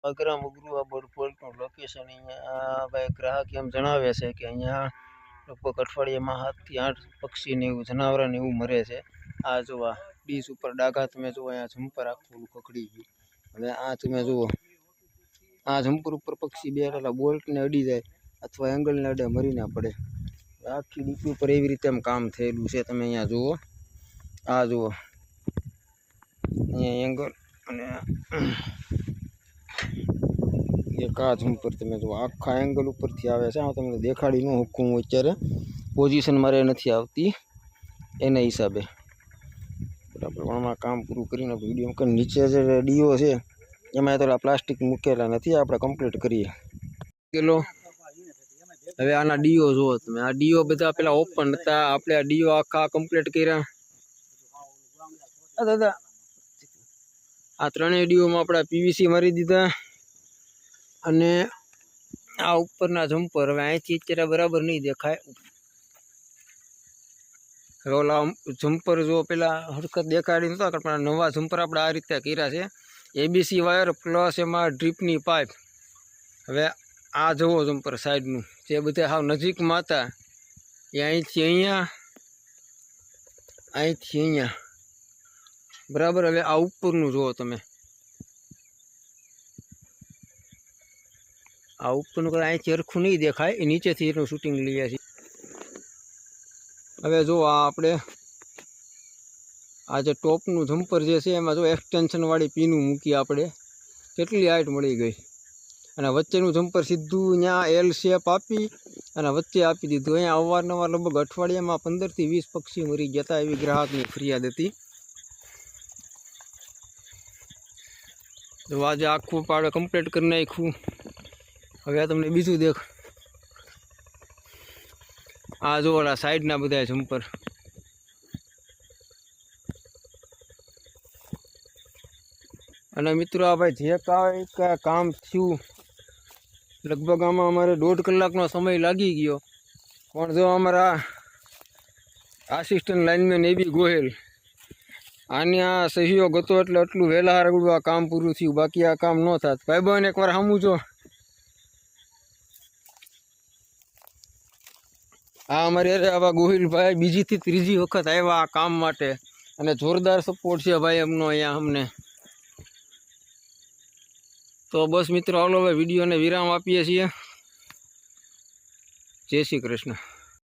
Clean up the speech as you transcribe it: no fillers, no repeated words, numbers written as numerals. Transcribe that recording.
અગ્રા મુગરું આ બોલનું લોકેશન અહીંયા ભાઈ ગ્રાહક એમ જણાવે છે કે અહીંયા લગભગ અઠવાડિયામાં 7 થી 8 પક્ષી ને એવું જનાવર ને એવું મરે છે। આ જો આ ડીશ ઉપર ડાઘા તમે જુઓ, અહીંયા જમ્પર આખું પકડી ગયું। હવે આ તમે જુઓ, આ જમ્પર ઉપર પક્ષી બેઠેલા બોલ્ટ ને અડી જાય અથવા એંગલ ને અડે મરી ના પડે। આખી ડીપી ઉપર એવી રીતે કામ થયેલું છે। તમે અહીંયા જુઓ, આ જુઓ અહીંયા એંગલ અને એક આ જમ્પર તમે જુઓ આખા એંગલ ઉપરથી આવે છે। આ તમને દેખાડી ન શકું હું અત્યારે, પોઝિશન મારે નથી આવતી એના હિસાબે, બરાબર। આમાં કામ પૂરું કરીને વિડીયો નીચે જે ડીઓ છે એમાં તો પ્લાસ્ટિક મૂકેલા નથી, આપણે કમ્પ્લીટ કરીએ કિલો। હવે આના ડીઓ જુઓ તમે, આ ડીઓ બધા પેલા ઓપન હતા, આપણે આ ડીઓ આખા કમ્પ્લીટ કર્યા। દાદા આ ત્રણેય ડીઓમાં આપણે પીવીસી મારી દીધા અને આ ઉપરના જમ્પર હવે અહીંથી અત્યારે બરાબર નહીં દેખાય। રોલા જમ્પર જો પેલા હરકત દેખાડી નતા પણ નવા જમ્પર આપણે આ રીતે કર્યા છે। એબીસી વાયર પ્લસ એમાં ડ્રીપની પાઇપ। હવે આ જુઓ જમ્પર સાઈડનું જે બધા હાવ નજીકમાં હતા એ અહીંથી અહીંયા બરાબર। હવે આ ઉપરનું જુઓ તમે, આ ઉપરનું અહીંથી હરખું નહીં દેખાય, એ નીચેથી એનું શૂટિંગ લઈએ છીએ। હવે જો આ આપણે આ જે ટોપનું જમ્પર જે છે એમાં જો એક્સટેન્શનવાળી પીનું મૂકી આપણે, કેટલી હાઈટ મળી ગઈ। અને વચ્ચેનું જમ્પર સીધું ત્યાં એલ શેપ આપી અને વચ્ચે આપી દીધું। અહીંયા અવારનવાર લગભગ અઠવાડિયામાં 15 થી 20 પક્ષી મરી ગયા હતા, એવી ગ્રાહકની ફરિયાદ હતી। તો આજે આખું પાડે કમ્પ્લીટ કરી નાખ્યું। હવે આ તમને બીજું દેખ, આ જો ઓલા સાઈડના બધા જમ્પર, અને મિત્રો આ ભાઈ જે કાંઈ કામ થયું લગભગ આમાં અમારે 1.5 કલાકનો સમય લાગી ગયો, પણ જો અમારા આસિસ્ટન્ટ લાઇનમેન એબી ગોહેલ આની આ સહયોગ હતો એટલે આટલું વહેલા રગડું આ કામ પૂરું થયું, બાકી આ કામ ન થાત। ભાઈ બહેન એકવાર સામું જો, આ અમારે આવા ગોહિલભાઈ બીજીથી ત્રીજી વખત આવ્યા આ કામ માટે, અને જોરદાર સપોર્ટ છે ભાઈ એમનો અહીંયા અમને। તો બસ મિત્રો હાલો હવે વિડીયોને વિરામ આપીએ છીએ। જય શ્રી કૃષ્ણ।